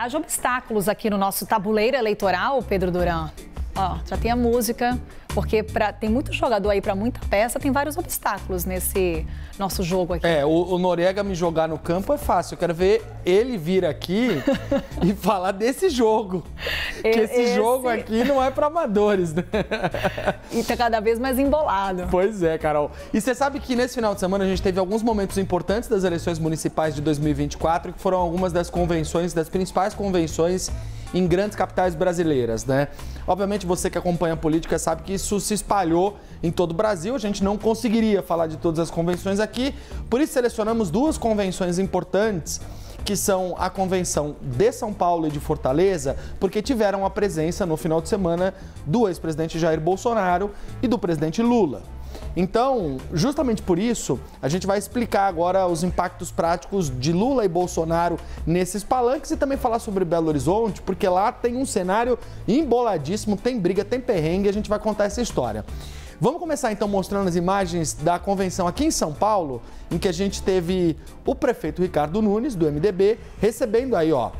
haja obstáculos aqui no nosso tabuleiro eleitoral, Pedro Duran. Ó, já tem a música, porque tem muito jogador aí para muita peça, tem vários obstáculos nesse nosso jogo aqui. O Noriega me jogar no campo é fácil. Eu quero ver ele vir aqui e falar desse jogo. Porque esse jogo aqui não é para amadores, né? E tá cada vez mais embolado. Pois é, Carol. E você sabe que nesse final de semana a gente teve alguns momentos importantes das eleições municipais de 2024, que foram algumas das convenções, das principais convenções em grandes capitais brasileiras, né? Obviamente você que acompanha a política sabe que isso se espalhou em todo o Brasil, a gente não conseguiria falar de todas as convenções aqui, por isso selecionamos duas convenções importantes, que são a convenção de São Paulo e de Fortaleza, porque tiveram a presença no final de semana do ex-presidente Jair Bolsonaro e do presidente Lula. Então, justamente por isso, a gente vai explicar agora os impactos práticos de Lula e Bolsonaro nesses palanques e também falar sobre Belo Horizonte, porque lá tem um cenário emboladíssimo, tem briga, tem perrengue, e a gente vai contar essa história. Vamos começar então mostrando as imagens da convenção aqui em São Paulo, em que a gente teve o prefeito Ricardo Nunes, do MDB, recebendo aí, ó,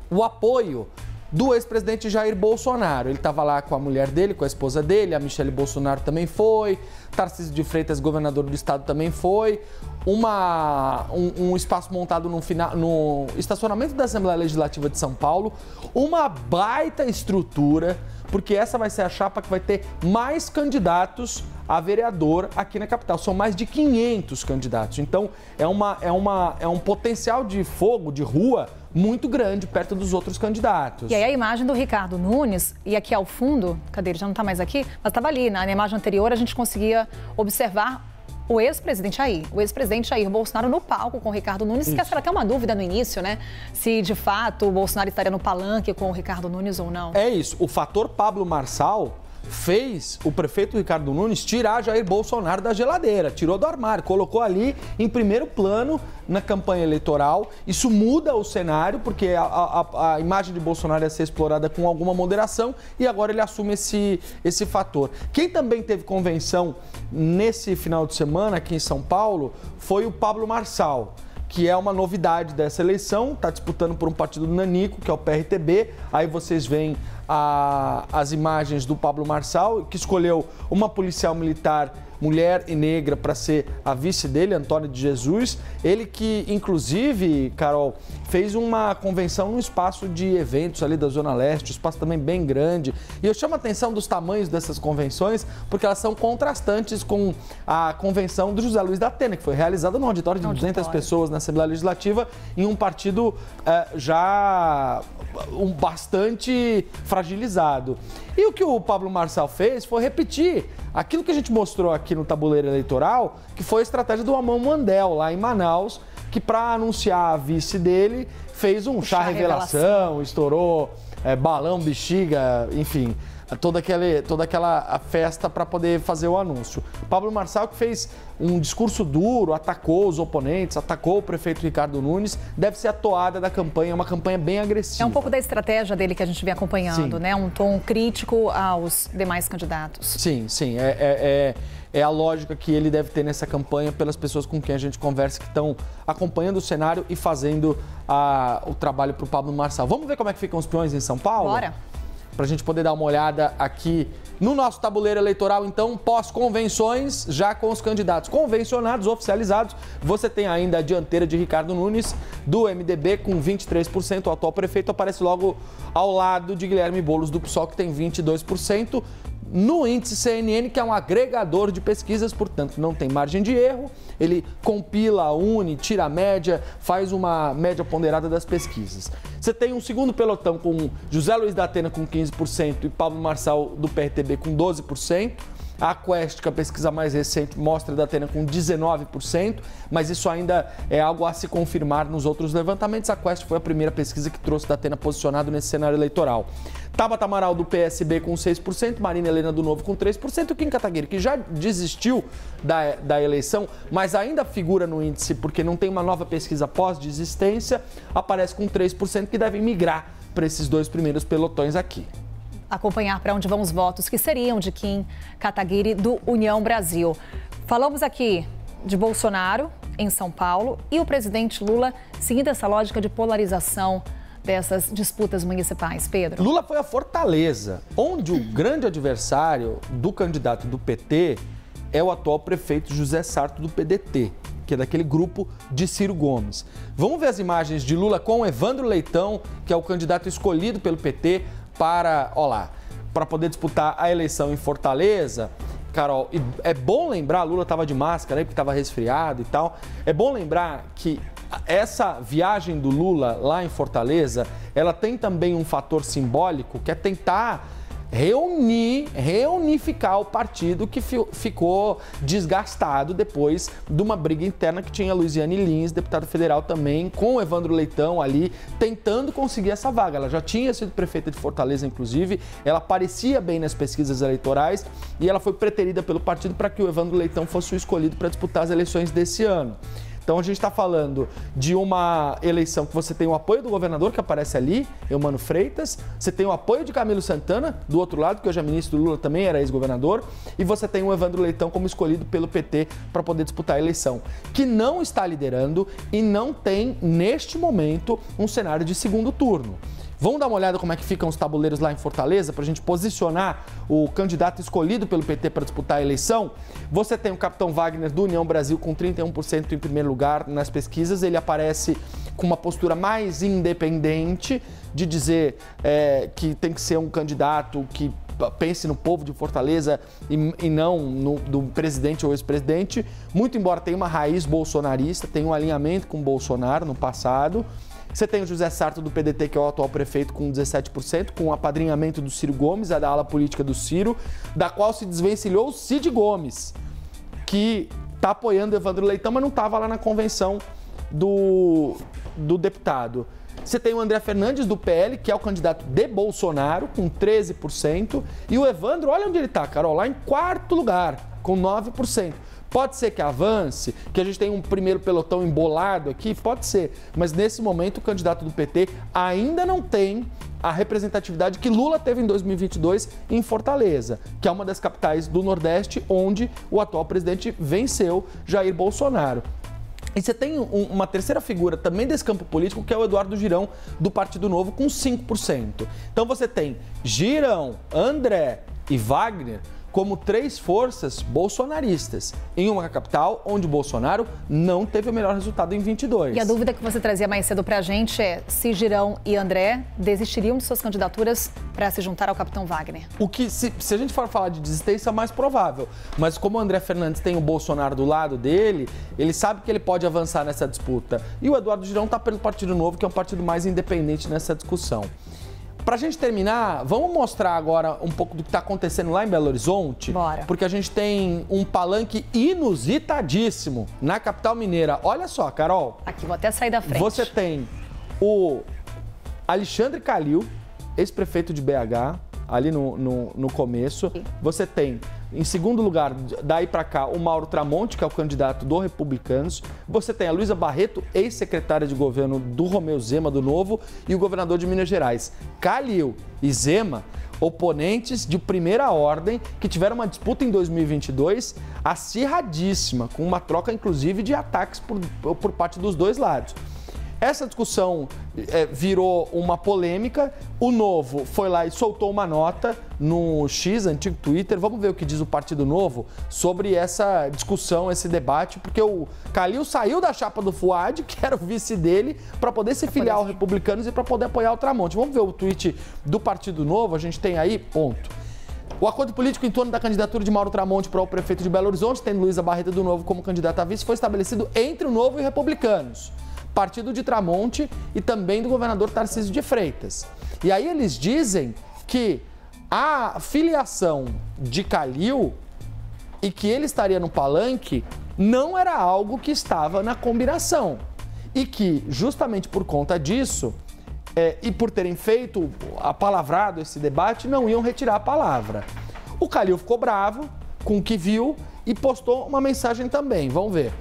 o apoio do ex-presidente Jair Bolsonaro. Ele estava lá com a mulher dele, com a esposa dele, a Michele Bolsonaro também foi, Tarcísio de Freitas, governador do estado, também foi. Um espaço montado no estacionamento da Assembleia Legislativa de São Paulo, uma baita estrutura, porque essa vai ser a chapa que vai ter mais candidatos a vereador aqui na capital. São mais de 500 candidatos. Então, é um potencial de fogo, de rua, muito grande perto dos outros candidatos. E aí a imagem do Ricardo Nunes, e aqui ao fundo, cadê ele? Já não está mais aqui, mas estava ali, na imagem anterior a gente conseguia observar o ex-presidente Jair Bolsonaro no palco com o Ricardo Nunes, que essa era até uma dúvida no início, né? Se de fato o Bolsonaro estaria no palanque com o Ricardo Nunes ou não. É isso, o fator Pablo Marçal fez o prefeito Ricardo Nunes tirar Jair Bolsonaro da geladeira, tirou do armário, colocou ali em primeiro plano na campanha eleitoral. Isso muda o cenário, porque a imagem de Bolsonaro ia ser explorada com alguma moderação e agora ele assume esse fator. Quem também teve convenção nesse final de semana aqui em São Paulo foi o Pablo Marçal, que é uma novidade dessa eleição, está disputando por um partido do Nanico, que é o PRTB. Aí vocês veem as imagens do Pablo Marçal, que escolheu uma policial militar, mulher e negra, para ser a vice dele, Antônia de Jesus. Ele que, inclusive, Carol, fez uma convenção num espaço de eventos ali da Zona Leste, um espaço também bem grande. E eu chamo a atenção dos tamanhos dessas convenções, porque elas são contrastantes com a convenção do José Luiz da Atena, que foi realizada num auditório de 200 pessoas na Assembleia Legislativa, em um partido já bastante fragilizado. E o que o Pablo Marçal fez foi repetir aquilo que a gente mostrou aqui no tabuleiro eleitoral, que foi a estratégia do Amon Mandel, lá em Manaus, que para anunciar a vice dele, fez um chá revelação, estourou balão, bexiga, enfim, toda aquela festa para poder fazer o anúncio. Pablo Marçal, que fez um discurso duro, atacou os oponentes, atacou o prefeito Ricardo Nunes, deve ser a toada da campanha, uma campanha bem agressiva. É um pouco da estratégia dele que a gente vem acompanhando, sim, né? Um tom crítico aos demais candidatos. Sim, sim. É a lógica que ele deve ter nessa campanha pelas pessoas com quem a gente conversa, que estão acompanhando o cenário e fazendo o trabalho para o Pablo Marçal. Vamos ver como é que ficam os peões em São Paulo? Bora! Para a gente poder dar uma olhada aqui no nosso tabuleiro eleitoral, então, pós-convenções, já com os candidatos convencionados, oficializados. Você tem ainda a dianteira de Ricardo Nunes, do MDB, com 23%. O atual prefeito aparece logo ao lado de Guilherme Boulos, do PSOL, que tem 22%. No índice CNN, que é um agregador de pesquisas, portanto, não tem margem de erro. Ele compila, une, tira a média, faz uma média ponderada das pesquisas. Você tem um segundo pelotão com José Luiz da Atena com 15% e Pablo Marçal do PRTB com 12%. A Quest, que é a pesquisa mais recente, mostra da Atena com 19%, mas isso ainda é algo a se confirmar nos outros levantamentos. A Quest foi a primeira pesquisa que trouxe da Atena posicionado nesse cenário eleitoral. Tabata Amaral do PSB com 6%, Marina Helena do Novo com 3%, o Kim Kataguiri, que já desistiu da eleição, mas ainda figura no índice porque não tem uma nova pesquisa pós-desistência, aparece com 3%, que devem migrar para esses dois primeiros pelotões aqui. Acompanhar para onde vão os votos, que seriam de Kim Kataguiri, do União Brasil. Falamos aqui de Bolsonaro, em São Paulo, e o presidente Lula seguindo essa lógica de polarização dessas disputas municipais, Pedro? Lula foi a Fortaleza, onde o grande adversário do candidato do PT é o atual prefeito José Sarto do PDT, que é daquele grupo de Ciro Gomes. Vamos ver as imagens de Lula com Evandro Leitão, que é o candidato escolhido pelo PT para poder disputar a eleição em Fortaleza. Carol, e é bom lembrar, Lula estava de máscara aí porque estava resfriado e tal, é bom lembrar que essa viagem do Lula lá em Fortaleza, ela tem também um fator simbólico que é tentar reunificar o partido que ficou desgastado depois de uma briga interna que tinha a Luiziane Lins, deputada federal também, com o Evandro Leitão ali, tentando conseguir essa vaga. Ela já tinha sido prefeita de Fortaleza, inclusive, ela aparecia bem nas pesquisas eleitorais e ela foi preterida pelo partido para que o Evandro Leitão fosse o escolhido para disputar as eleições desse ano. Então a gente está falando de uma eleição que você tem o apoio do governador, que aparece ali, Eumano Freitas, você tem o apoio de Camilo Santana, do outro lado, que hoje é ministro do Lula, também era ex-governador, e você tem o Evandro Leitão como escolhido pelo PT para poder disputar a eleição, que não está liderando e não tem, neste momento, um cenário de segundo turno. Vamos dar uma olhada como é que ficam os tabuleiros lá em Fortaleza para a gente posicionar o candidato escolhido pelo PT para disputar a eleição. Você tem o capitão Wagner do União Brasil com 31% em primeiro lugar nas pesquisas. Ele aparece com uma postura mais independente de dizer que tem que ser um candidato que pense no povo de Fortaleza e não do presidente ou ex-presidente. Muito embora tenha uma raiz bolsonarista, tem um alinhamento com Bolsonaro no passado. Você tem o José Sarto do PDT, que é o atual prefeito, com 17%, com o apadrinhamento do Ciro Gomes, a da ala política do Ciro, da qual se desvencilhou o Cid Gomes, que está apoiando o Evandro Leitão, mas não estava lá na convenção do deputado. Você tem o André Fernandes do PL, que é o candidato de Bolsonaro, com 13%, e o Evandro, olha onde ele está, Carol, lá em quarto lugar, com 9%. Pode ser que avance, que a gente tenha um primeiro pelotão embolado aqui, pode ser. Mas nesse momento o candidato do PT ainda não tem a representatividade que Lula teve em 2022 em Fortaleza, que é uma das capitais do Nordeste, onde o atual presidente venceu, Jair Bolsonaro. E você tem uma terceira figura também desse campo político, que é o Eduardo Girão, do Partido Novo, com 5%. Então você tem Girão, André e Wagner como três forças bolsonaristas, em uma capital onde Bolsonaro não teve o melhor resultado em 22. E a dúvida que você trazia mais cedo pra gente é se Girão e André desistiriam de suas candidaturas para se juntar ao capitão Wagner. O que, se a gente for falar de desistência, é mais provável. Mas como o André Fernandes tem o Bolsonaro do lado dele, ele sabe que ele pode avançar nessa disputa. E o Eduardo Girão está pelo Partido Novo, que é um partido mais independente nessa discussão. Para a gente terminar, vamos mostrar agora um pouco do que está acontecendo lá em Belo Horizonte. Bora. Porque a gente tem um palanque inusitadíssimo na capital mineira. Olha só, Carol. Aqui, vou até sair da frente. Você tem o Alexandre Calil, ex-prefeito de BH, ali no começo. Você tem, em segundo lugar, daí para cá, o Mauro Tramonte, que é o candidato do Republicanos. Você tem a Luísa Barreto, ex-secretária de governo do Romeu Zema, do Novo, e o governador de Minas Gerais. Calil e Zema, oponentes de primeira ordem, que tiveram uma disputa em 2022 acirradíssima, com uma troca, inclusive, de ataques por parte dos dois lados. Essa discussão virou uma polêmica. O Novo foi lá e soltou uma nota no X, antigo Twitter. Vamos ver o que diz o Partido Novo sobre essa discussão, esse debate, porque o Calil saiu da chapa do Fuad, que era o vice dele, para poder se filiar aos Republicanos e para poder apoiar o Tramonte. Vamos ver o tweet do Partido Novo, a gente tem aí, ponto. O acordo político em torno da candidatura de Mauro Tramonte para o prefeito de Belo Horizonte, tendo Luísa Barreto do Novo como candidata a vice, foi estabelecido entre o Novo e Republicanos, partido de Tramonte e também do governador Tarcísio de Freitas. E aí eles dizem que a filiação de Calil e que ele estaria no palanque não era algo que estava na combinação. E que, justamente por conta disso, e por terem feito, apalavrado esse debate, não iam retirar a palavra. O Calil ficou bravo com o que viu e postou uma mensagem também. Vamos ver.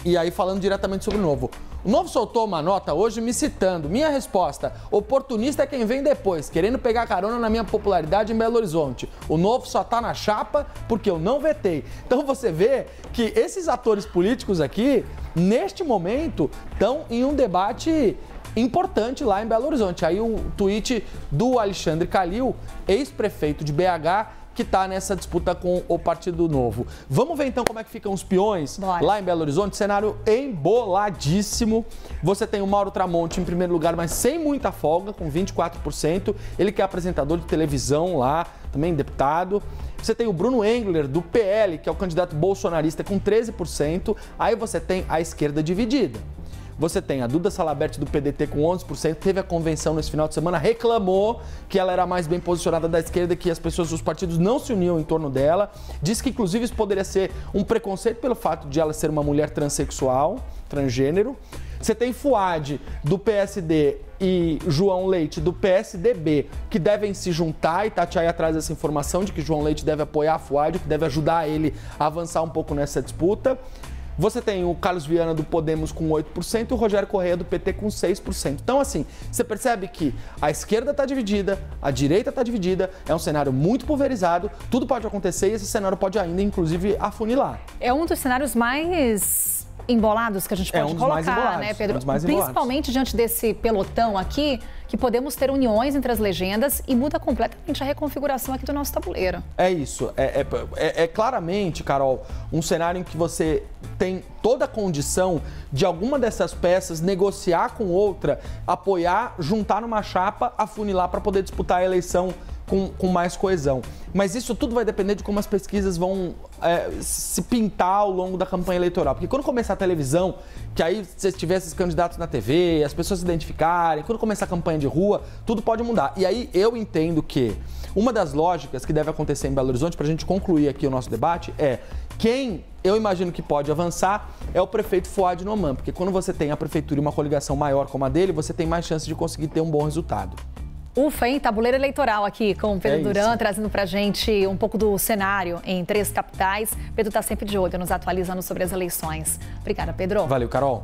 E aí, falando diretamente sobre o Novo. O Novo soltou uma nota hoje me citando. Minha resposta: oportunista é quem vem depois, querendo pegar carona na minha popularidade em Belo Horizonte. O Novo só tá na chapa porque eu não vetei. Então você vê que esses atores políticos aqui, neste momento, estão em um debate importante lá em Belo Horizonte. Aí o tweet do Alexandre Calil, ex-prefeito de BH, que está nessa disputa com o Partido Novo. Vamos ver então como é que ficam os peões lá em Belo Horizonte. Cenário emboladíssimo. Você tem o Mauro Tramonte em primeiro lugar, mas sem muita folga, com 24%. Ele que é apresentador de televisão lá, também deputado. Você tem o Bruno Engler, do PL, que é o candidato bolsonarista, com 13%. Aí você tem a esquerda dividida. Você tem a Duda Salabert do PDT com 11%, teve a convenção nesse final de semana, reclamou que ela era mais bem posicionada da esquerda, que as pessoas dos partidos não se uniam em torno dela. Disse que, inclusive, isso poderia ser um preconceito pelo fato de ela ser uma mulher transexual, transgênero. Você tem Fuad, do PSD, e João Leite, do PSDB, que devem se juntar, e Tatiaia traz essa informação de que João Leite deve apoiar a Fuad, que deve ajudar ele a avançar um pouco nessa disputa. Você tem o Carlos Viana do Podemos com 8% e o Rogério Correia do PT com 6%. Então, assim, você percebe que a esquerda está dividida, a direita está dividida, é um cenário muito pulverizado, tudo pode acontecer e esse cenário pode ainda, inclusive, afunilar. É um dos cenários mais embolados que a gente pode colocar, né, Pedro? Principalmente diante desse pelotão aqui, que podemos ter uniões entre as legendas e muda completamente a reconfiguração aqui do nosso tabuleiro. É isso. É claramente, Carol, um cenário em que você tem toda a condição de alguma dessas peças negociar com outra, apoiar, juntar numa chapa, afunilar para poder disputar a eleição com mais coesão. Mas isso tudo vai depender de como as pesquisas vão se pintar ao longo da campanha eleitoral. Porque quando começar a televisão, que aí você tiver esses candidatos na TV, as pessoas se identificarem, quando começar a campanha de rua, tudo pode mudar. E aí eu entendo que uma das lógicas que deve acontecer em Belo Horizonte, para a gente concluir aqui o nosso debate, é quem eu imagino que pode avançar é o prefeito Fuad Noman. Porque quando você tem a prefeitura e uma coligação maior como a dele, você tem mais chance de conseguir ter um bom resultado. Ufa, hein? Tabuleiro eleitoral aqui com o Pedro Duran, trazendo pra gente um pouco do cenário em 3 capitais. Pedro tá sempre de olho, nos atualizando sobre as eleições. Obrigada, Pedro. Valeu, Carol.